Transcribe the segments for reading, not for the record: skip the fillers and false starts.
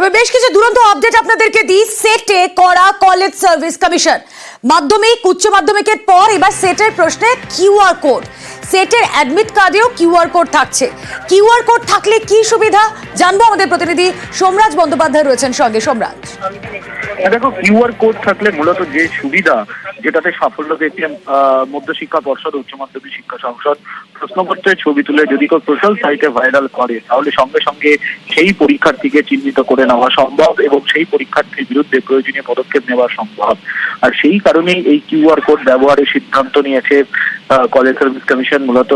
তবে বেশ কিছু দুরন্ত আপডেট আপনাদেরকে দিই। সেটে করা কলেজ সার্ভিস কমিশন, মাধ্যমিক উচ্চ মাধ্যমিকের পর এবার সেটের প্রশ্নে কিউআর কোড। সেটের অ্যাডমিট কার্ডেও কিউআর কোড থাকছে। কিউআর কোড থাকলে কি সুবিধা জানবো, আমাদের প্রতিনিধি সোমরাজ বন্দ্যোপাধ্যায় রয়েছেন সঙ্গে। সোমরাজ, দেখো, কিউআর কোড থাকলে মূলত যে সুবিধা, যেটাতে সাফল্য পেয়েছেন মধ্যশিক্ষা পর্ষদ, উচ্চ মাধ্যমিক শিক্ষা সংসদ, প্রশ্নপত্রের ছবি তুলে যদি কেউ সোশ্যাল সাইটে ভাইরাল করে তাহলে সঙ্গে সঙ্গে সেই পরীক্ষার্থীকে চিহ্নিত করে নেওয়া সম্ভব এবং সেই পরীক্ষার্থীর বিরুদ্ধে প্রয়োজনীয় পদক্ষেপ নেওয়া সম্ভব। আর সেই কারণেই এই কিউআর কোড ব্যবহারের সিদ্ধান্ত নিয়েছে কলেজ সার্ভিস কমিশন। মূলত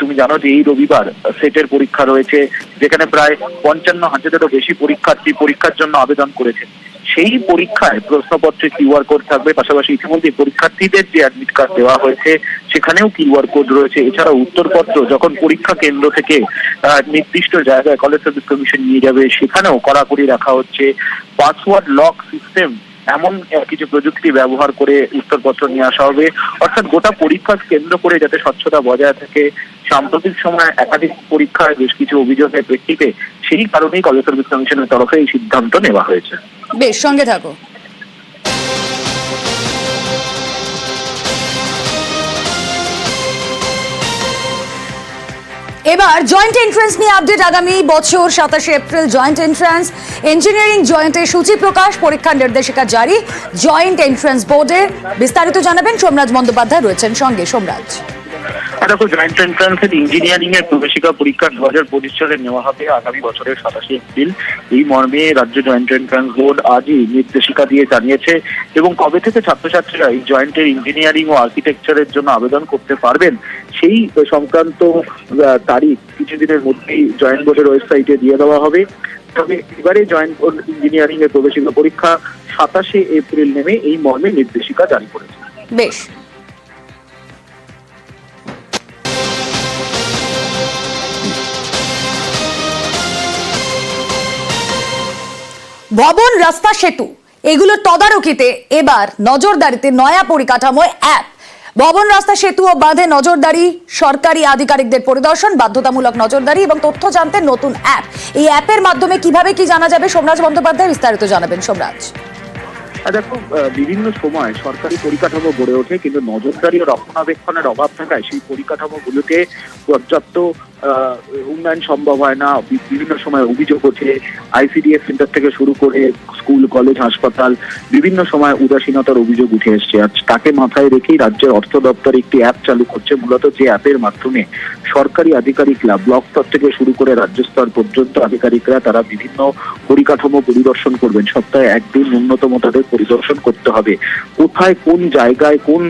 তুমি জানো যে এই রবিবার সেটের পরীক্ষা রয়েছে, যেখানে প্রায় 55,000-এরও বেশি পরীক্ষার্থী পরীক্ষার জন্য আবেদন করেছে। সেই পরীক্ষায় প্রশ্নপত্রে কিউআর কোড থাকবে, পাশাপাশি ইতিমধ্যে পরীক্ষার্থীদের যে অ্যাডমিট কার্ড দেওয়া হয়েছে সেখানেও কিউআর কোড রয়েছে। এছাড়া উত্তরপত্র যখন পরীক্ষা কেন্দ্র থেকে নির্দিষ্ট জায়গায় কলেজ সার্ভিস কমিশন নিয়ে যাবে সেখানেও কড়াকড়ি রাখা হচ্ছে। পাসওয়ার্ড লক সিস্টেম এমন কিছু প্রযুক্তি ব্যবহার করে উত্তরপত্র নিয়ে আসা হবে, অর্থাৎ গোটা পরীক্ষা কেন্দ্র করে যাতে স্বচ্ছতা বজায় থাকে। সাম্প্রতিক সময় একাধিক পরীক্ষায় বেশ কিছু অভিযোগের প্রেক্ষিতে সেই কারণেই কলেজ সার্ভিস কমিশনের তরফে এই সিদ্ধান্ত নেওয়া হয়েছে। বেশ, সঙ্গে থাকো। এবার জয়েন্ট এন্ট্রান্স নিয়ে আপডেট। আগামী বছর 27 এপ্রিল জয়েন্ট এন্ট্রান্স। ইঞ্জিনিয়ারিং জয়েন্টের সূচি প্রকাশ, পরীক্ষার নির্দেশিকা জারি জয়েন্ট এন্ট্রান্স বোর্ডের। বিস্তারিত জানাবেন সোমরাজ বন্দ্যোপাধ্যায় রয়েছেন সঙ্গে। সোমরাজ, দেখো, জয়েন্ট এন্ট্রান্সের ইঞ্জিনিয়ারিং এর প্রবেশিকা পরীক্ষা 2025 সালে নেওয়া হবে আগামী বছরের 27 এপ্রিল। এই মর্মে রাজ্য জয়েন্ট এন্ট্রান্স বোর্ড আজই নির্দেশিকা দিয়ে জানিয়েছে এবং কবে থেকে ছাত্রছাত্রীরা এই জয়েন্টের ইঞ্জিনিয়ারিং ও আর্কিটেকচারের জন্য আবেদন করতে পারবেন সেই সংক্রান্ত তারিখ কিছুদিনের মধ্যেই জয়েন্ট বোর্ডের ওয়েবসাইটে দিয়ে দেওয়া হবে। তবে এবারে জয়েন্ট বোর্ড ইঞ্জিনিয়ারিং এর প্রবেশিকা পরীক্ষা 27 এপ্রিল নেমে এই মর্মে নির্দেশিকা জারি করেছে। বেশ, ভবন, রাস্তা, সেতু এগুলোর তদারকিতে এবার নজরদারিতে নয়া পরিকাঠামোয় অ্যাপ। ভবন, রাস্তা, সেতু ও বাঁধে নজরদারি, সরকারি আধিকারিকদের পরিদর্শন, বাধ্যতামূলক নজরদারি এবং তথ্য জানতে নতুন অ্যাপ। এই অ্যাপের মাধ্যমে কিভাবে কি জানা যাবে, সোমরাজ বন্দ্যোপাধ্যায় বিস্তারিত জানাবেন। সোমরাজ, দেখো, বিভিন্ন সময় সরকারি পরিকাঠামো গড়ে ওঠে, কিন্তু নজরদারি ও রক্ষণাবেক্ষণের অভাব থাকায় সেই পরিকাঠামোগুলোতে পর্যাপ্ত উন্নয়ন সম্ভব হয় না। বিভিন্ন সময় অভিযোগ ওঠে, আইসিডিএস সেন্টার থেকে শুরু করে স্কুল, কলেজ, হাসপাতাল বিভিন্ন সময় উদাসীনতার অভিযোগ উঠে এসছে। আর তাকে মাথায় রেখেই রাজ্যের অর্থ দপ্তর একটি অ্যাপ চালু করছে, মূলত যে অ্যাপের মাধ্যমে সরকারি আধিকারিকরা ব্লক স্তর থেকে শুরু করে রাজ্য স্তর পর্যন্ত আধিকারিকরা তারা বিভিন্ন পরিকাঠামো পরিদর্শন করবেন। সপ্তাহে একদিন ন্যূনতম তাদের পরিদর্শন করতে হবে। কোথায় কোন জায়গায় কোন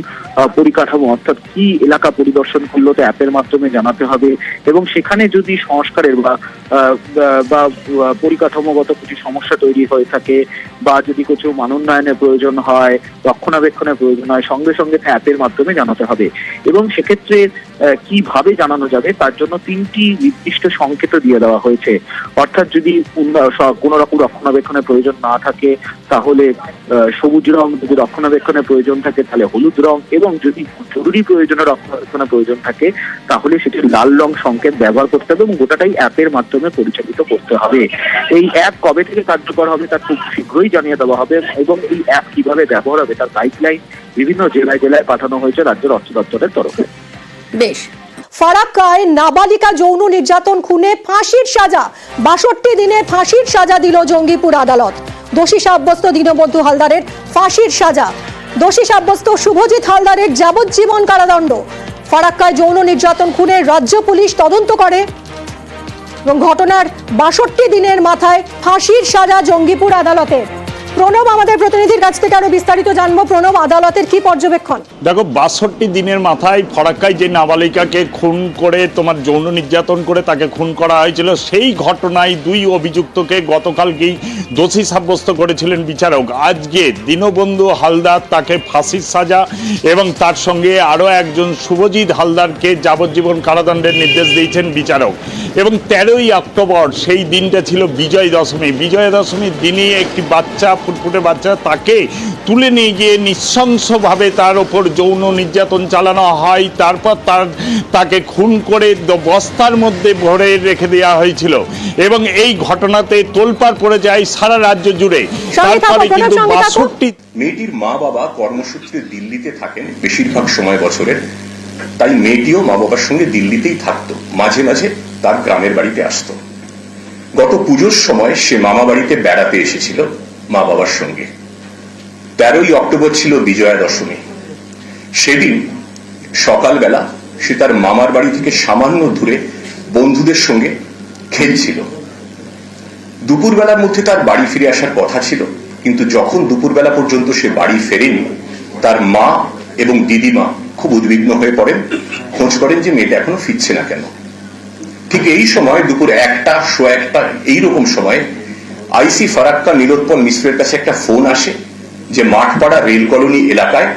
পরিকাঠামো, অর্থাৎ কি এলাকা পরিদর্শন করলো তো অ্যাপের মাধ্যমে জানাতে হবে এবং সেখানে যদি সংস্কারের বা পরিকাঠামোগত কিছু সমস্যা তৈরি হয়ে থাকে বা যদি কিছু মানোন্নয়নের প্রয়োজন হয়, রক্ষণাবেক্ষণের প্রয়োজন হয়, সঙ্গে সঙ্গে অ্যাপের মাধ্যমে জানাতে হবে। এবং সেক্ষেত্রে কিভাবে জানানো যাবে তার জন্য 3টি নির্দিষ্ট সংকেত দিয়ে দেওয়া হয়েছে। অর্থাৎ যদি কোনো রকম রক্ষণাবেক্ষণের প্রয়োজন না থাকে তাহলে সবুজ রং, যদি রক্ষণাবেক্ষণের প্রয়োজন থাকে তাহলে হলুদ রং, এবং যদি জরুরি প্রয়োজনে রক্ষণাবেক্ষণের প্রয়োজন থাকে তাহলে সেটি লাল রং সংকেত ব্যবহার করতে হবে এবং গোটাটাই অ্যাপের মাধ্যমে পরিচালিত করতে হবে। এই অ্যাপ কবে থেকে কার্যকর হবে তা খুব শীঘ্রই জানিয়ে দেওয়া হবে এবং এই অ্যাপ কিভাবে ব্যবহার হবে তার গাইডলাইন বিভিন্ন জেলায় জেলায় পাঠানো হয়েছে রাজ্যের অর্থ দপ্তরের তরফে। বেশ, ফারাক্কায় নাবালিকা যৌন নির্যাতন খুনে ফাঁসির সাজা, 62 দিনের ফাঁসির সাজা দিল জঙ্গিপুর আদালত। দোষী সাব্যস্ত দীনবন্ধু হালদারের ফাঁসির সাজা, দোষী সাব্যস্ত শুভজিৎ হালদারের যাবজ্জীবন কারাদণ্ড। ফারাক্কায় যৌন নির্যাতন খুনে রাজ্য পুলিশ তদন্ত করে এবং ঘটনার 62 দিনের মাথায় ফাঁসির সাজা জঙ্গিপুর আদালতের। প্রণব, আমাদের প্রতিনিধির কাছ থেকে আরো বিস্তারিত জানবো। প্রণব, আদালতের কি পর্যবেক্ষণ? দেখো, 62 দিনের মাথায় ফারাক্কায় যে নাবালিকাকে খুন করে যৌন নির্যাতন করে তাকে খুন করা হয়েছিল সেই ঘটনায় 2 অভিযুক্তকে গতকালকেই দোষী সাব্যস্ত করেছিলেন বিচারক। আজকে দীনবন্ধু হালদার তাকে ফাঁসির সাজা এবং তার সঙ্গে আরও একজন শুভজিৎ হালদারকে যাবজ্জীবন কারাদণ্ডের নির্দেশ দিয়েছেন বিচারক। এবং 13ই অক্টোবর সেই দিনটা ছিল বিজয় দশমী। বিজয় দশমীর দিনই একটি বাচ্চা ফুটফুটে বাচ্চা, তাকে তুলে নিয়ে গিয়ে নৃশংসভাবে তার ওপর যৌন নির্যাতন চালানো হয়। তারপর তাকে খুন করে বস্তার মধ্যে ভরে রেখে দেওয়া হয়েছিল এবং এই ঘটনাতে তোলপাড় পড়ে যায় সারা রাজ্য জুড়ে। তারপরে কিন্তু 62 মেয়েটির মা বাবা কর্মসূত্রে দিল্লিতে থাকেন বেশিরভাগ সময় বছরের, তাই মেয়েটিও মা বাবার সঙ্গে দিল্লিতেই থাকতো, মাঝে মাঝে তার গ্রামের বাড়িতে আসতো। গত পুজোর সময় সে মামা বাড়িতে বেড়াতে এসেছিল মা বাবার সঙ্গে। 13ই অক্টোবর ছিল বিজয়া দশমী। সেদিন সকালবেলা সে তার মামার বাড়ি থেকে সামান্য দূরে বন্ধুদের সঙ্গে খেলছিল। দুপুরবেলার মধ্যে তার বাড়ি ফিরে আসার কথা ছিল, কিন্তু যখন দুপুরবেলা পর্যন্ত সে বাড়ি ফেরেনি, তার মা এবং দিদিমা খুব উদ্বিগ্ন হয়ে পড়েন, খোঁজ করেন যে মেয়েটা এখনো ফিরছে না কেন। ঠিক এই সময় দুপুর 1টা, সোয়া 1টা এইরকম সময়ে আইসি ফারাক্কা নীলোৎপল মিশ্রের কাছে একটা ফোন আসে যে মাঠপাড়া রেল কলোনি এলাকায়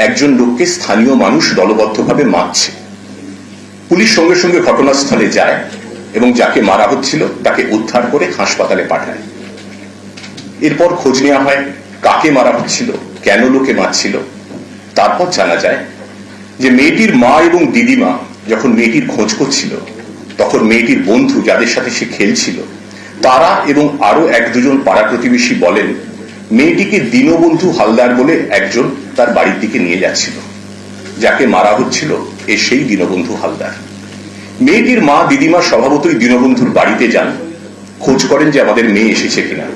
একজন লোককে স্থানীয় মানুষ দলবদ্ধভাবে মারছে। পুলিশ সঙ্গে সঙ্গে ঘটনাস্থলে যায় এবং যাকে মারা হচ্ছিল তাকে উদ্ধার করে হাসপাতালে পাঠায়। এরপর খোঁজ নেওয়া হয় কাকে মারা হচ্ছিল, কেন লোকে মারছিল। তারপর জানা যায় যে মেয়েটির মা এবং দিদিমা যখন মেয়েটির খোঁজ করছিল, তখন মেয়েটির বন্ধু যাদের সাথে সে খেলছিল তারা এবং আরো 1-2জন পাড়া প্রতিবেশী বলেন মেয়েটিকে দীনবন্ধু হালদার বলে একজন তার বাড়ির দিকে নিয়ে যাচ্ছিল। যাকে মারা হচ্ছিল সেই দীনবন্ধু হালদার। মেয়েটির মা দিদিমা স্বভাবতই দীনবন্ধুর বাড়িতে যান, খোঁজ করেন যে আমাদের মেয়ে এসেছে কিনা।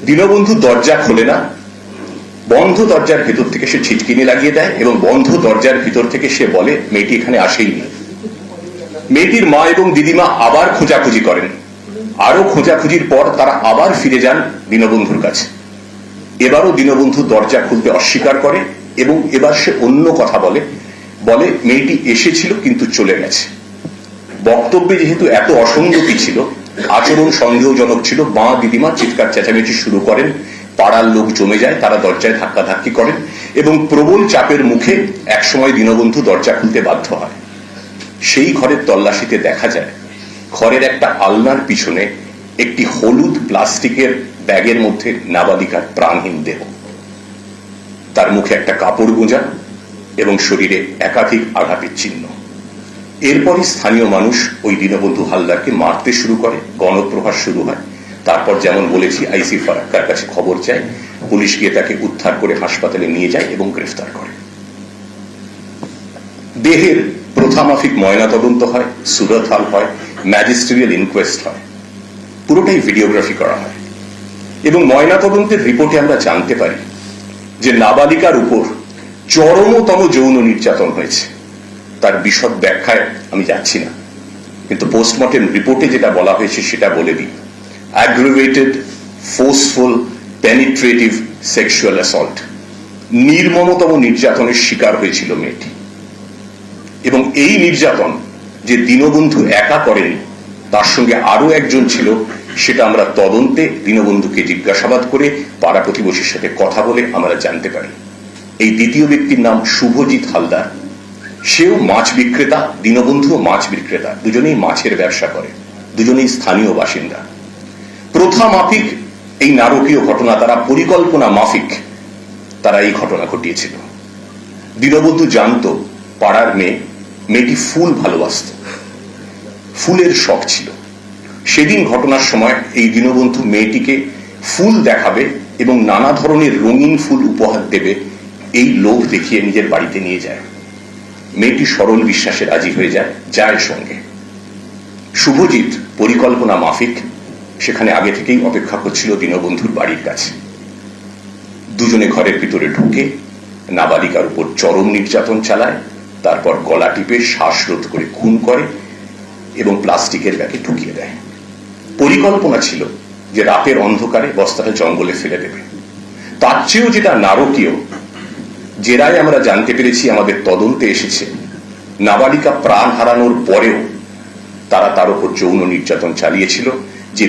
দীনবন্ধু দরজা খোলে না, বন্ধ দরজার ভেতর থেকে সে ছিটকিনি লাগিয়ে দেয় এবং বন্ধ দরজার ভিতর থেকে সে বলে মেয়েটি এখানে আসেইনি। মেয়েটির মা এবং দিদিমা আবার খোঁজাখুঁজি করেন। আরো খোঁজাখুঁজির পর তারা আবার ফিরে যান দীনবন্ধুর কাছে। এবারও দীনবন্ধু দরজা খুলতে অস্বীকার করে এবং এবার সে অন্য কথা বলে মেয়েটি এসেছিল কিন্তু চলে গেছে। বক্তব্যে যেহেতু এত অসঙ্গতি ছিল, আচরণ সন্দেহজনক ছিল, মা দিদিমা চিৎকার চেঁচামেচি শুরু করেন, পাড়ার লোক জমে যায়, তারা দরজায় ধাক্কাধাক্কি করেন এবং প্রবল চাপের মুখে একসময় দীনবন্ধু দরজা খুলতে বাধ্য হয়। সেই ঘরের তল্লাশিতে দেখা যায় ঘরের একটা আলনার পিছনে একটি হলুদ প্লাস্টিকের ব্যাগের মধ্যে নাবালিকার প্রাণহীন দেহ। তার মুখে একটা কাপড় গোঁজা এবং শরীরে একাধিক আঘাতের চিহ্ন। এরপরই স্থানীয় মানুষ ওই দীনবন্ধু হালদারকে মারতে শুরু করে, গণপ্রহার শুরু হয়। তারপর যেমন বলেছি আইসি ফারাক্কার কাছে খবর চায়, পুলিশ গিয়ে তাকে উদ্ধার করে হাসপাতালে নিয়ে যায় এবং গ্রেফতার করে। দেহের প্রথামাফিক ময়নাতদন্ত হয়, সুরতহাল হয়, ম্যাজিস্ট্রিয়াল ইনকোয়েস্ট হয়, পুরোটাই ভিডিওগ্রাফি করা হয় এবং ময়নাতদন্তের রিপোর্টে আমরা জানতে পারি যে নাবালিকার উপর চরমতম যৌন নির্যাতন হয়েছে। তার বিশদ ব্যাখ্যায় আমি যাচ্ছি না, কিন্তু পোস্টমর্টেম রিপোর্টে যেটা বলা হয়েছে সেটা বলে দিই। Aggravated, forceful, penetrative sexual assault, নির্মমতম নির্যাতনের শিকার হয়েছিল মেয়েটি। এবং এই নির্যাতন যে দীনবন্ধু একা করেনি, তার সঙ্গে আরো একজন ছিল, সেটা আমরা তদন্তে দীনবন্ধুকে জিজ্ঞাসাবাদ করে পাড়া প্রতিবেশীর সাথে কথা বলে আমরা জানতে পারি। এই দ্বিতীয় ব্যক্তির নাম শুভজিৎ হালদার। সেও মাছ বিক্রেতা, দীনবন্ধুও মাছ বিক্রেতা, দুজনেই মাছের ব্যবসা করে, দুজনেই স্থানীয় বাসিন্দা। প্রথা মাফিক এই নারকীয় ঘটনা, তারা পরিকল্পনা মাফিক তারা এই ঘটনা ঘটিয়েছিল। দীনবন্ধু জানতো পাড়ার মেয়েটি ফুল ভালোবাসত, ফুলের শখ ছিল। সেদিন ঘটনার সময় এই দীনবন্ধু মেয়েটিকে ফুল দেখাবে এবং নানা ধরনের রঙিন ফুল উপহার দেবে, এই লোভ দেখিয়ে নিজের বাড়িতে নিয়ে যায়। মেয়েটি সরল বিশ্বাসে রাজি হয়ে যায় সঙ্গে। শুভজিৎ পরিকল্পনা মাফিক সেখানে আগে থেকেই অপেক্ষা করছিল দীনবন্ধুর বাড়ির কাছে। দুজনে ঘরের ভিতরে ঢুকে নাবালিকার উপর চরম নির্যাতন চালায়, তারপর গলা টিপে শ্বাসরোধ করে খুন করে এবং প্লাস্টিকের ব্যাগে ঢুকিয়ে দেয়। পরিকল্পনা ছিল যে রাতের অন্ধকারে বস্তাটা জঙ্গলে ফেলে দেবে। তার চেয়েও যেটা নারকীয়, যে রায় আমরা জানতে পেরেছি, আমাদের তদন্তে এসেছে, নাবালিকা প্রাণ হারানোর পরেও তারা তার উপর যৌন নির্যাতন চালিয়েছিল। যে